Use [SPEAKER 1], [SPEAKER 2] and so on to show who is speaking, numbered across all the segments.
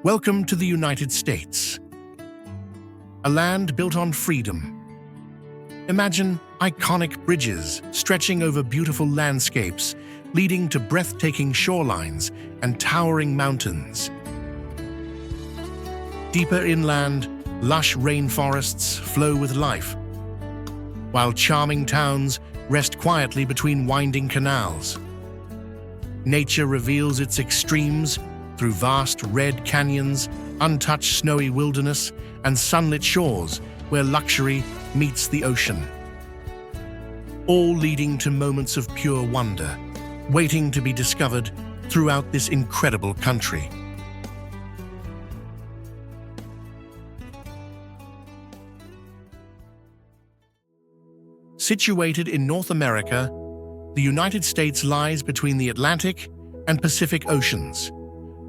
[SPEAKER 1] Welcome to the United States, a land built on freedom. Imagine iconic bridges stretching over beautiful landscapes, leading to breathtaking shorelines and towering mountains. Deeper inland, lush rainforests flow with life, while charming towns rest quietly between winding canals. Nature reveals its extremes through vast red canyons, untouched snowy wilderness, and sunlit shores where luxury meets the ocean. All leading to moments of pure wonder, waiting to be discovered throughout this incredible country. Situated in North America, the United States lies between the Atlantic and Pacific Oceans,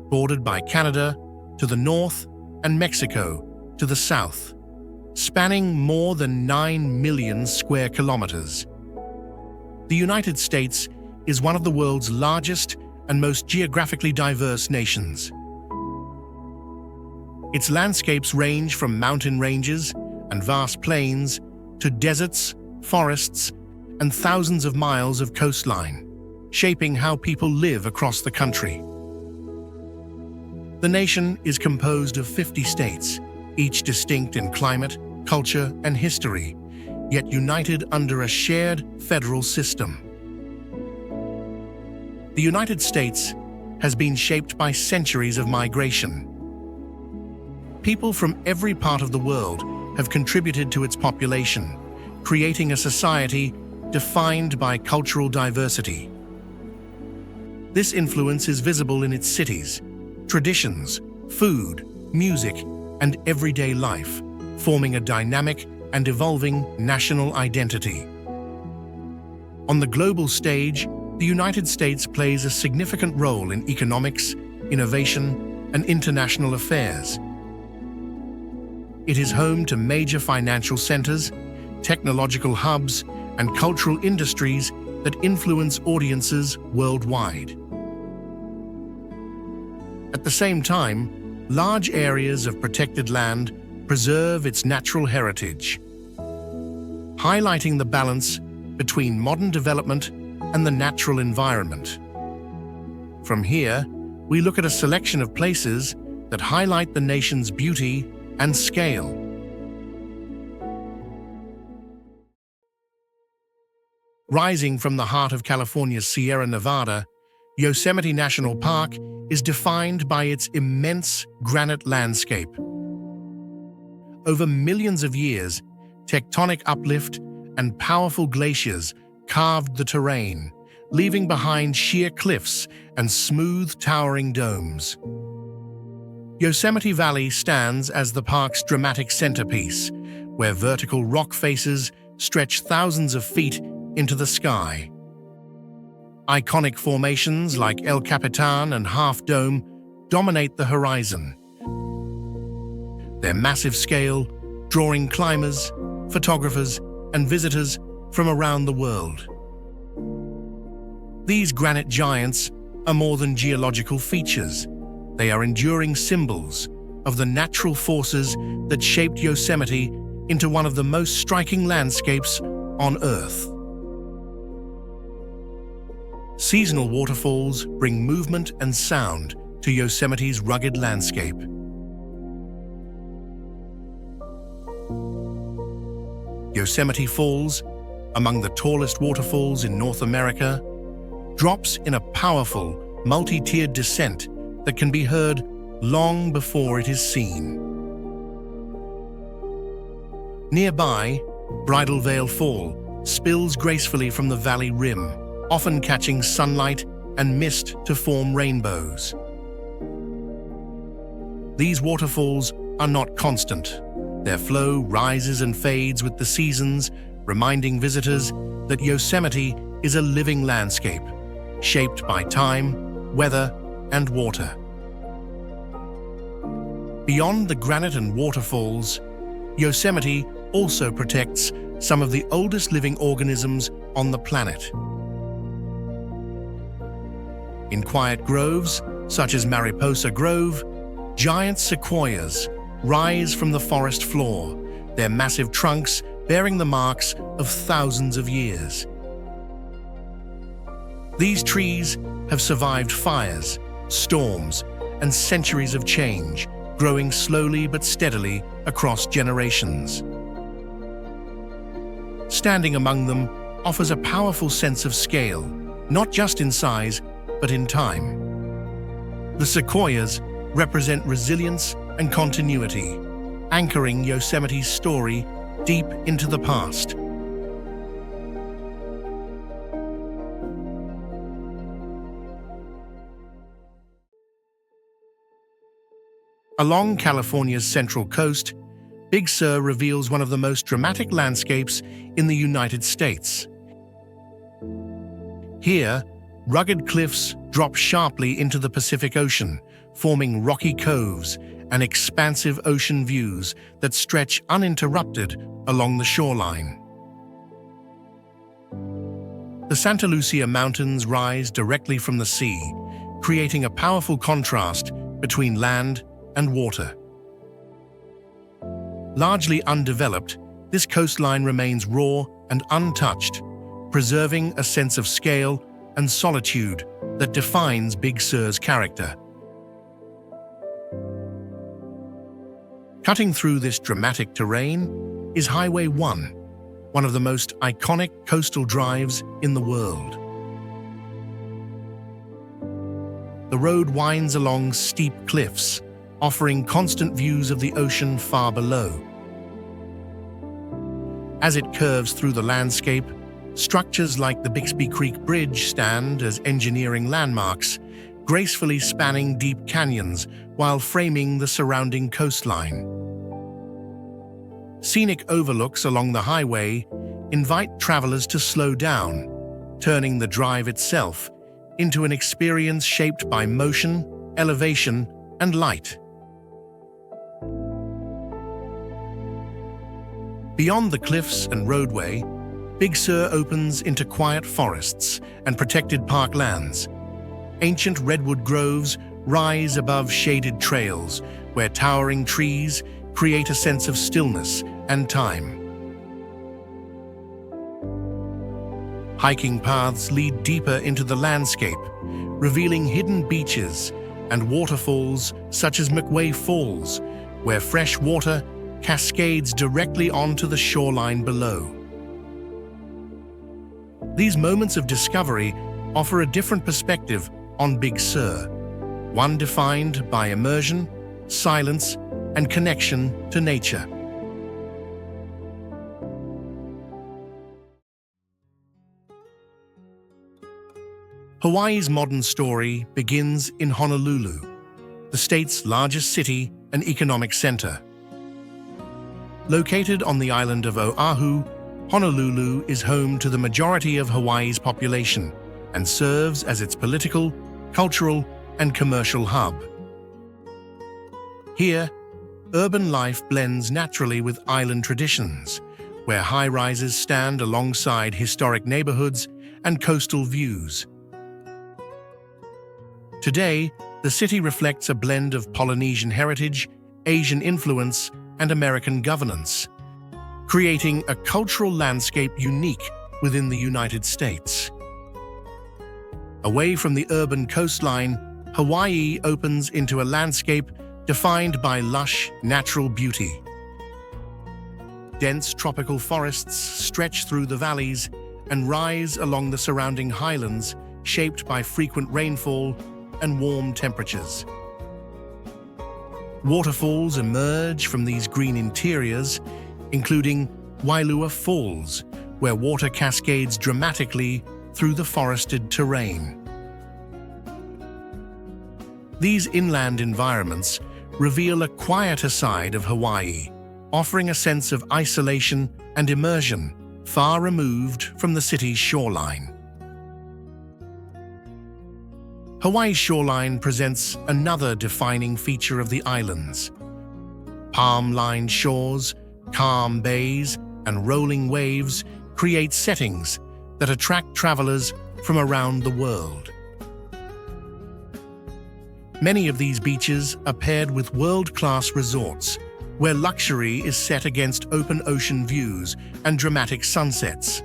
[SPEAKER 1] bordered by Canada to the north and Mexico to the south, spanning more than 9 million square kilometers. The United States is one of the world's largest and most geographically diverse nations. Its landscapes range from mountain ranges and vast plains to deserts, forests, and thousands of miles of coastline, shaping how people live across the country. The nation is composed of 50 states, each distinct in climate, culture, and history, yet united under a shared federal system. The United States has been shaped by centuries of migration. People from every part of the world have contributed to its population, creating a society defined by cultural diversity. This influence is visible in its cities, traditions, food, music, and everyday life, forming a dynamic and evolving national identity. On the global stage, the United States plays a significant role in economics, innovation, and international affairs. It is home to major financial centers, technological hubs, and cultural industries that influence audiences worldwide. At the same time, large areas of protected land preserve its natural heritage, highlighting the balance between modern development and the natural environment. From here, we look at a selection of places that highlight the nation's beauty and scale. Rising from the heart of California's Sierra Nevada, Yosemite National Park is defined by its immense granite landscape. Over millions of years, tectonic uplift and powerful glaciers carved the terrain, leaving behind sheer cliffs and smooth, towering domes. Yosemite Valley stands as the park's dramatic centerpiece, where vertical rock faces stretch thousands of feet into the sky. Iconic formations like El Capitan and Half Dome dominate the horizon, their massive scale drawing climbers, photographers, and visitors from around the world. These granite giants are more than geological features. They are enduring symbols of the natural forces that shaped Yosemite into one of the most striking landscapes on Earth. Seasonal waterfalls bring movement and sound to Yosemite's rugged landscape. Yosemite Falls, among the tallest waterfalls in North America, drops in a powerful, multi-tiered descent that can be heard long before it is seen. Nearby, Bridal Veil Fall spills gracefully from the valley rim, often catching sunlight and mist to form rainbows. These waterfalls are not constant. Their flow rises and fades with the seasons, reminding visitors that Yosemite is a living landscape, shaped by time, weather, and water. Beyond the granite and waterfalls, Yosemite also protects some of the oldest living organisms on the planet. In quiet groves, such as Mariposa Grove, Giant sequoias rise from the forest floor, their massive trunks bearing the marks of thousands of years. These trees have survived fires, storms, and centuries of change, growing slowly but steadily across generations. Standing among them offers a powerful sense of scale, not just in size, but in time. The sequoias represent resilience and continuity, anchoring Yosemite's story deep into the past. Along California's central coast, Big Sur reveals one of the most dramatic landscapes in the United States. Here, rugged cliffs drop sharply into the Pacific Ocean, forming rocky coves and expansive ocean views that stretch uninterrupted along the shoreline. The Santa Lucia Mountains rise directly from the sea, creating a powerful contrast between land and water. Largely undeveloped, this coastline remains raw and untouched, preserving a sense of scale and solitude that defines Big Sur's character. Cutting through this dramatic terrain is Highway 1, one of the most iconic coastal drives in the world. The road winds along steep cliffs, offering constant views of the ocean far below. As it curves through the landscape, structures like the Bixby Creek Bridge stand as engineering landmarks, gracefully spanning deep canyons while framing the surrounding coastline. Scenic overlooks along the highway invite travelers to slow down, turning the drive itself into an experience shaped by motion, elevation, and light. Beyond the cliffs and roadway, Big Sur opens into quiet forests and protected parklands. Ancient redwood groves rise above shaded trails, where towering trees create a sense of stillness and time. Hiking paths lead deeper into the landscape, revealing hidden beaches and waterfalls such as McWay Falls, where fresh water cascades directly onto the shoreline below. These moments of discovery offer a different perspective on Big Sur, one defined by immersion, silence, and connection to nature. Hawaii's modern story begins in Honolulu, the state's largest city and economic center. Located on the island of Oahu, Honolulu is home to the majority of Hawaii's population and serves as its political, cultural, and commercial hub. Here, urban life blends naturally with island traditions, where high-rises stand alongside historic neighborhoods and coastal views. Today, the city reflects a blend of Polynesian heritage, Asian influence, and American governance, creating a cultural landscape unique within the United States. Away from the urban coastline, Hawaii opens into a landscape defined by lush, natural beauty. Dense tropical forests stretch through the valleys and rise along the surrounding highlands, shaped by frequent rainfall and warm temperatures. Waterfalls emerge from these green interiors, including Wailua Falls, where water cascades dramatically through the forested terrain. These inland environments reveal a quieter side of Hawaii, offering a sense of isolation and immersion, far removed from the city's shoreline. Hawaii's shoreline presents another defining feature of the islands. Palm-lined shores, calm bays, and rolling waves create settings that attract travelers from around the world. Many of these beaches are paired with world-class resorts, where luxury is set against open ocean views and dramatic sunsets.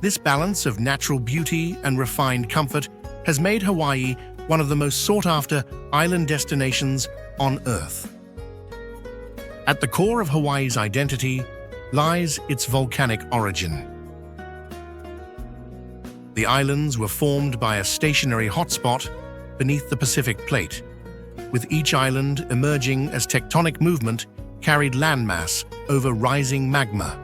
[SPEAKER 1] This balance of natural beauty and refined comfort has made Hawaii one of the most sought-after island destinations on Earth. At the core of Hawaii's identity lies its volcanic origin. The islands were formed by a stationary hotspot beneath the Pacific Plate, with each island emerging as tectonic movement carried landmass over rising magma.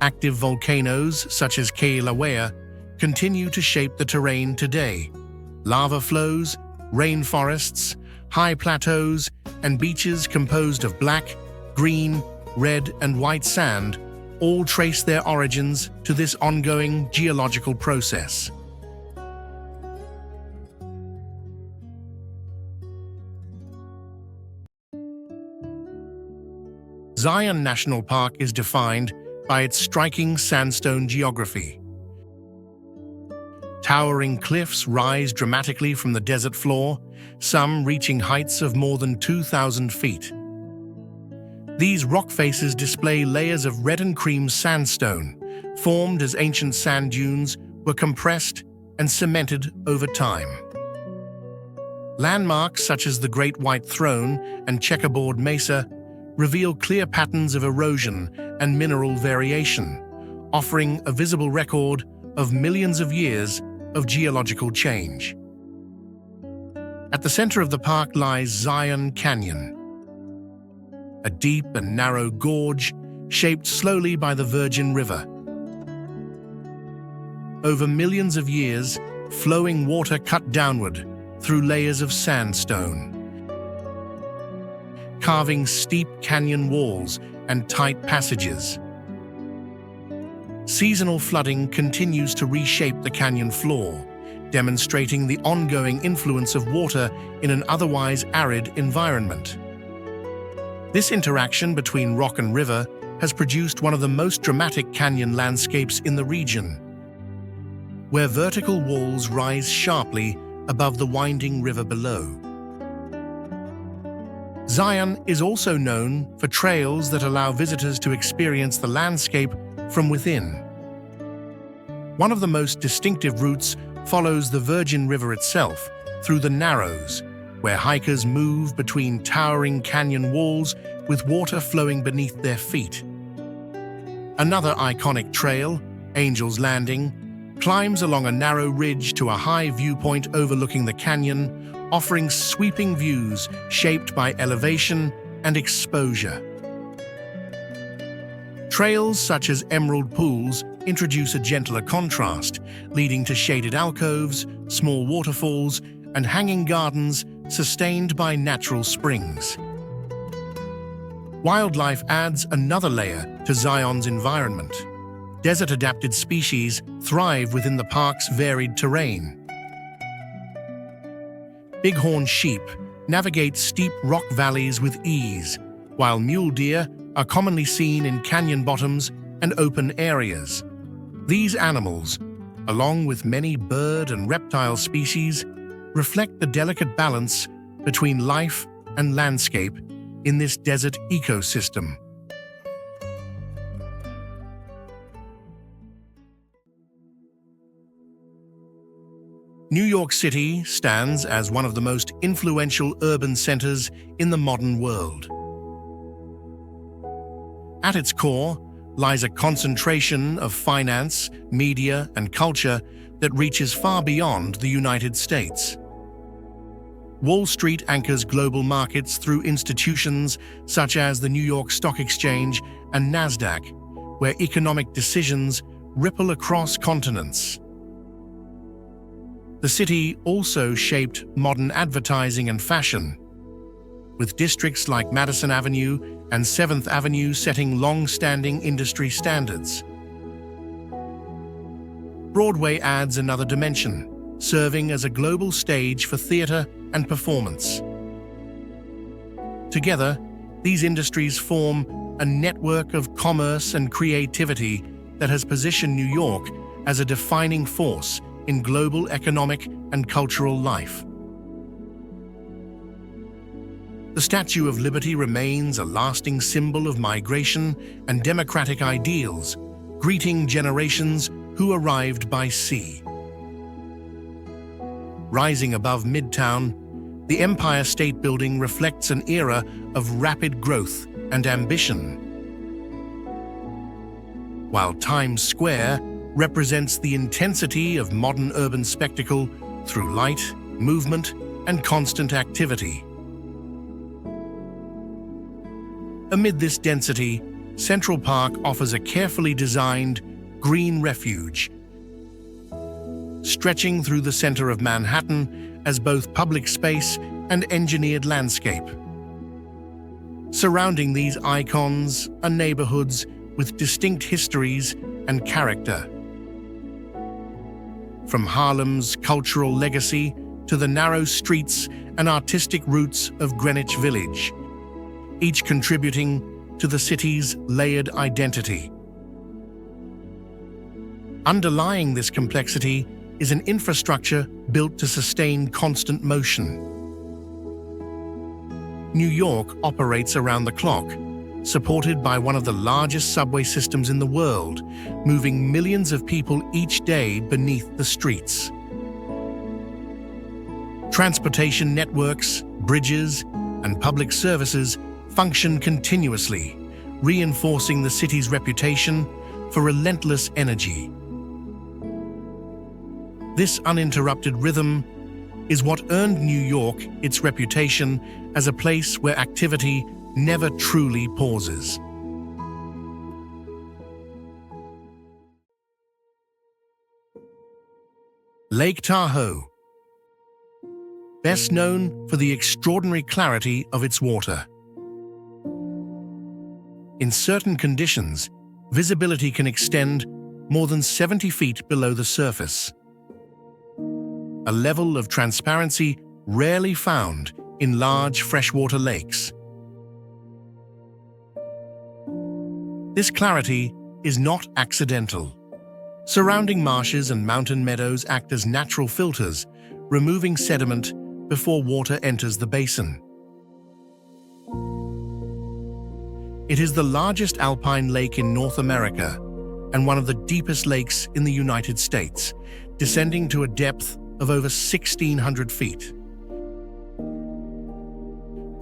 [SPEAKER 1] Active volcanoes such as Kilauea continue to shape the terrain today. Lava flows, rainforests, high plateaus, and beaches composed of black, green, red, and white sand all trace their origins to this ongoing geological process. Zion National Park is defined by its striking sandstone geography. Towering cliffs rise dramatically from the desert floor, some reaching heights of more than 2,000 feet. These rock faces display layers of red and cream sandstone, formed as ancient sand dunes were compressed and cemented over time. Landmarks such as the Great White Throne and Checkerboard Mesa reveal clear patterns of erosion and mineral variation, offering a visible record of millions of years of geological change. At the center of the park lies Zion Canyon, a deep and narrow gorge shaped slowly by the Virgin River. Over millions of years, flowing water cut downward through layers of sandstone, carving steep canyon walls and tight passages. Seasonal flooding continues to reshape the canyon floor, demonstrating the ongoing influence of water in an otherwise arid environment. This interaction between rock and river has produced one of the most dramatic canyon landscapes in the region, where vertical walls rise sharply above the winding river below. Zion is also known for trails that allow visitors to experience the landscape from within. One of the most distinctive routes follows the Virgin River itself through the Narrows, where hikers move between towering canyon walls with water flowing beneath their feet. Another iconic trail, Angel's Landing, climbs along a narrow ridge to a high viewpoint overlooking the canyon, offering sweeping views shaped by elevation and exposure. Trails such as Emerald Pools introduce a gentler contrast, leading to shaded alcoves, small waterfalls, and hanging gardens sustained by natural springs. Wildlife adds another layer to Zion's environment. Desert-adapted species thrive within the park's varied terrain. Bighorn sheep navigate steep rock valleys with ease, while mule deer are commonly seen in canyon bottoms and open areas. These animals, along with many bird and reptile species, reflect the delicate balance between life and landscape in this desert ecosystem. New York City stands as one of the most influential urban centers in the modern world. At its core lies a concentration of finance, media, and culture that reaches far beyond the United States. Wall Street anchors global markets through institutions such as the New York Stock Exchange and NASDAQ, where economic decisions ripple across continents. The city also shaped modern advertising and fashion, with districts like Madison Avenue and 7th Avenue setting long-standing industry standards. Broadway adds another dimension, serving as a global stage for theater and performance. Together, these industries form a network of commerce and creativity that has positioned New York as a defining force in global economic and cultural life. The Statue of Liberty remains a lasting symbol of migration and democratic ideals, greeting generations who arrived by sea. Rising above Midtown, the Empire State Building reflects an era of rapid growth and ambition, while Times Square represents the intensity of modern urban spectacle through light, movement, and constant activity. Amid this density, Central Park offers a carefully designed green refuge, stretching through the center of Manhattan as both public space and engineered landscape. Surrounding these icons are neighborhoods with distinct histories and character. From Harlem's cultural legacy to the narrow streets and artistic roots of Greenwich Village, each contributing to the city's layered identity. Underlying this complexity is an infrastructure built to sustain constant motion. New York operates around the clock, supported by one of the largest subway systems in the world, moving millions of people each day beneath the streets. Transportation networks, bridges, and public services function continuously, reinforcing the city's reputation for relentless energy. This uninterrupted rhythm is what earned New York its reputation as a place where activity never truly pauses. Lake Tahoe, best known for the extraordinary clarity of its water. In certain conditions, visibility can extend more than 70 feet below the surface, a level of transparency rarely found in large freshwater lakes. This clarity is not accidental. Surrounding marshes and mountain meadows act as natural filters, removing sediment before water enters the basin. It is the largest alpine lake in North America and one of the deepest lakes in the United States, descending to a depth of over 1,600 feet.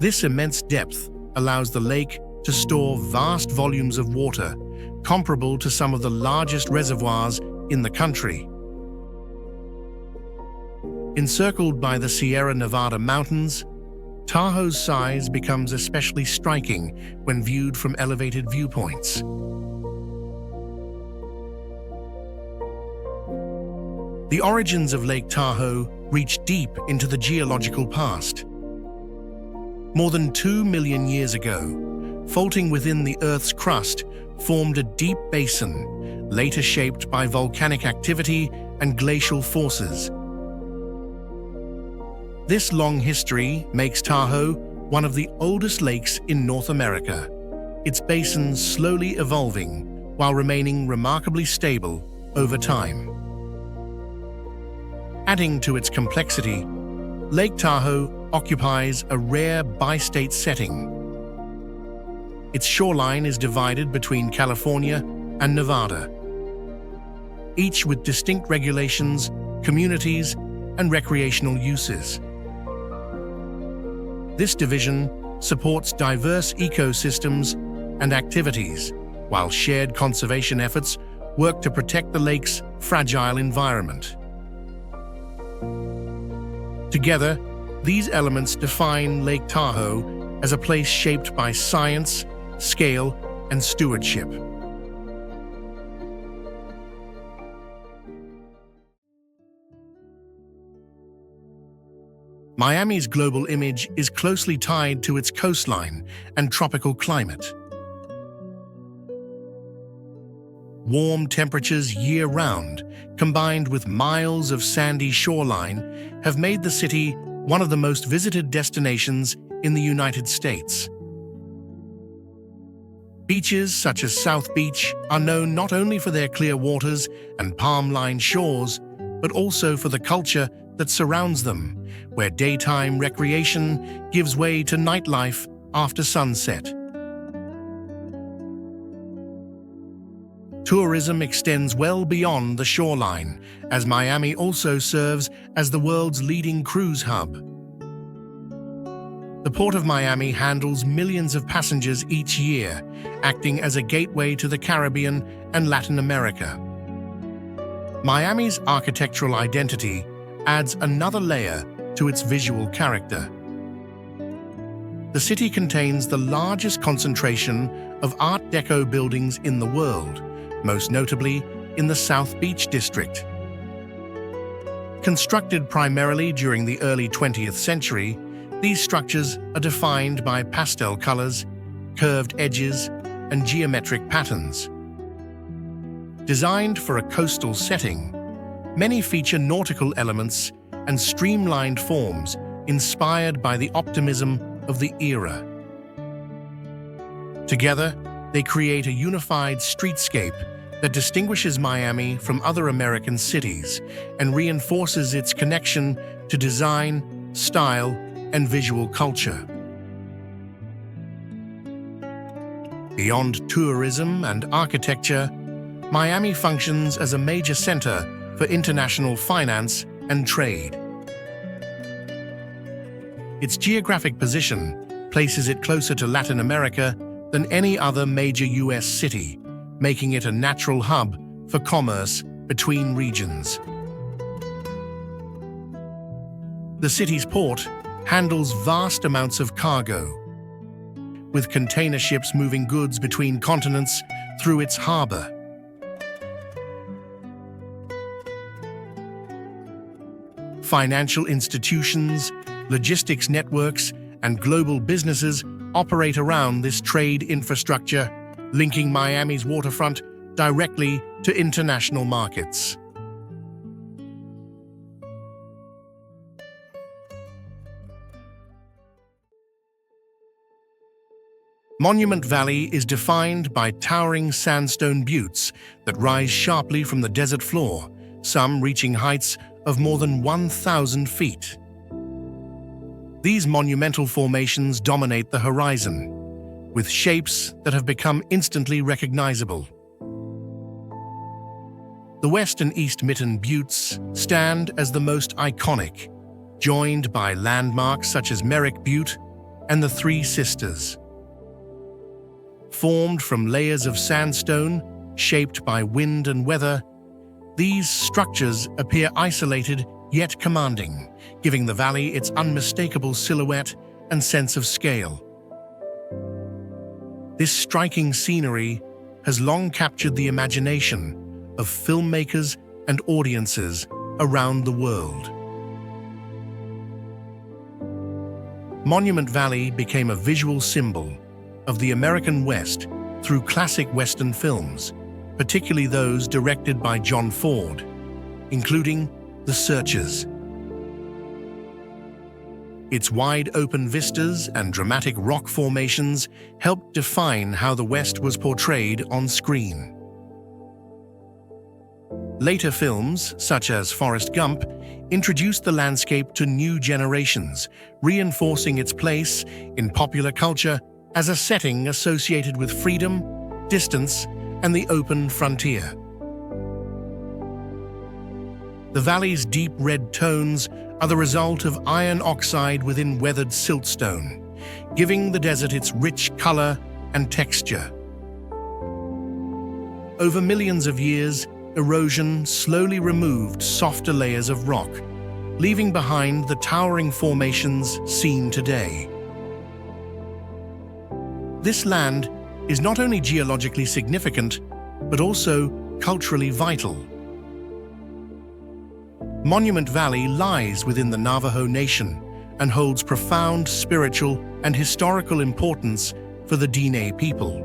[SPEAKER 1] This immense depth allows the lake to store vast volumes of water, comparable to some of the largest reservoirs in the country. Encircled by the Sierra Nevada mountains, Tahoe's size becomes especially striking when viewed from elevated viewpoints. The origins of Lake Tahoe reach deep into the geological past. More than 2 million years ago, faulting within the Earth's crust formed a deep basin, later shaped by volcanic activity and glacial forces. This long history makes Tahoe one of the oldest lakes in North America, its basin slowly evolving while remaining remarkably stable over time. Adding to its complexity, Lake Tahoe occupies a rare bi-state setting. Its shoreline is divided between California and Nevada, each with distinct regulations, communities, and recreational uses. This division supports diverse ecosystems and activities, while shared conservation efforts work to protect the lake's fragile environment. Together, these elements define Lake Tahoe as a place shaped by science, scale, and stewardship. Miami's global image is closely tied to its coastline and tropical climate. Warm temperatures year-round, combined with miles of sandy shoreline, have made the city one of the most visited destinations in the United States. Beaches such as South Beach are known not only for their clear waters and palm-lined shores, but also for the culture that surrounds them, where daytime recreation gives way to nightlife after sunset. Tourism extends well beyond the shoreline, as Miami also serves as the world's leading cruise hub. The Port of Miami handles millions of passengers each year, acting as a gateway to the Caribbean and Latin America. Miami's architectural identity adds another layer to its visual character. The city contains the largest concentration of Art Deco buildings in the world, most notably in the South Beach district. Constructed primarily during the early 20th century, these structures are defined by pastel colors, curved edges, and geometric patterns. Designed for a coastal setting, many feature nautical elements and streamlined forms inspired by the optimism of the era. Together, they create a unified streetscape that distinguishes Miami from other American cities and reinforces its connection to design, style, and visual culture. Beyond tourism and architecture, Miami functions as a major center for international finance and trade. Its geographic position places it closer to Latin America than any other major U.S. city, making it a natural hub for commerce between regions. The city's port handles vast amounts of cargo, with container ships moving goods between continents through its harbor. Financial institutions, logistics networks, and global businesses operate around this trade infrastructure, linking Miami's waterfront directly to international markets. Monument Valley is defined by towering sandstone buttes that rise sharply from the desert floor, some reaching heights of more than 1,000 feet. These monumental formations dominate the horizon, with shapes that have become instantly recognizable. The West and East Mitten Buttes stand as the most iconic, joined by landmarks such as Merrick Butte and the Three Sisters. Formed from layers of sandstone, shaped by wind and weather, these structures appear isolated yet commanding, giving the valley its unmistakable silhouette and sense of scale. This striking scenery has long captured the imagination of filmmakers and audiences around the world. Monument Valley became a visual symbol of the American West through classic Western films, particularly those directed by John Ford, including The Searchers. Its wide-open vistas and dramatic rock formations helped define how the West was portrayed on screen. Later films, such as Forrest Gump, introduced the landscape to new generations, reinforcing its place in popular culture as a setting associated with freedom, distance, and the open frontier. The valley's deep red tones are the result of iron oxide within weathered siltstone, giving the desert its rich color and texture. Over millions of years, erosion slowly removed softer layers of rock, leaving behind the towering formations seen today. This land is not only geologically significant, but also culturally vital. Monument Valley lies within the Navajo Nation and holds profound spiritual and historical importance for the Diné people.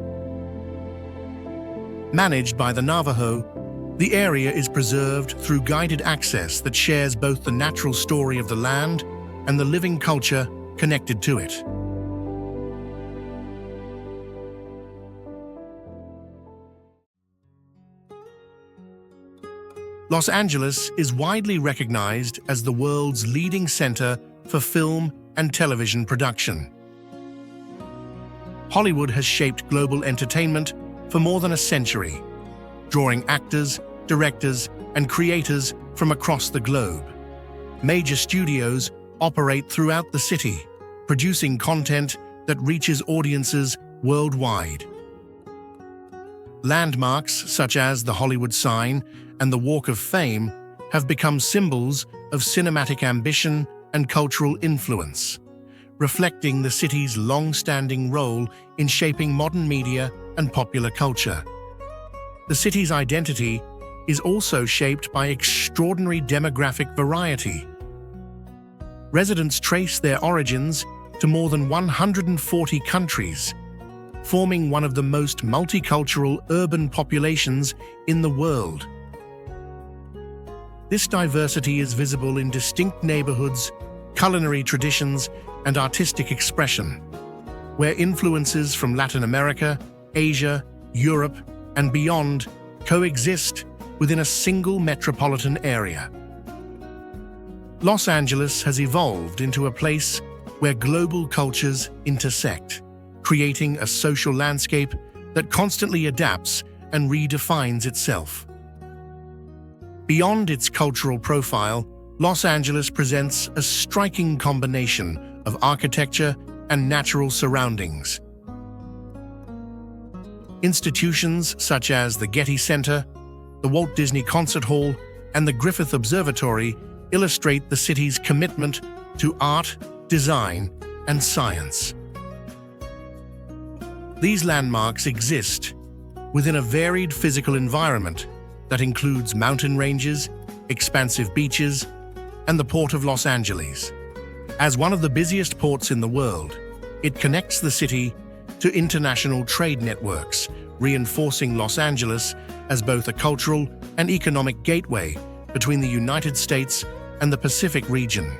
[SPEAKER 1] Managed by the Navajo, the area is preserved through guided access that shares both the natural story of the land and the living culture connected to it. Los Angeles is widely recognized as the world's leading center for film and television production. Hollywood has shaped global entertainment for more than a century, drawing actors, directors, and creators from across the globe. Major studios operate throughout the city, producing content that reaches audiences worldwide. Landmarks such as the Hollywood sign and the Walk of Fame have become symbols of cinematic ambition and cultural influence, reflecting the city's long-standing role in shaping modern media and popular culture. The city's identity is also shaped by extraordinary demographic variety. Residents trace their origins to more than 140 countries, forming one of the most multicultural urban populations in the world. This diversity is visible in distinct neighborhoods, culinary traditions, and artistic expression, where influences from Latin America, Asia, Europe, and beyond coexist within a single metropolitan area. Los Angeles has evolved into a place where global cultures intersect, creating a social landscape that constantly adapts and redefines itself. Beyond its cultural profile, Los Angeles presents a striking combination of architecture and natural surroundings. Institutions such as the Getty Center, the Walt Disney Concert Hall, and the Griffith Observatory illustrate the city's commitment to art, design, and science. These landmarks exist within a varied physical environment that includes mountain ranges, expansive beaches, and the Port of Los Angeles. As one of the busiest ports in the world, it connects the city to international trade networks, reinforcing Los Angeles as both a cultural and economic gateway between the United States and the Pacific region.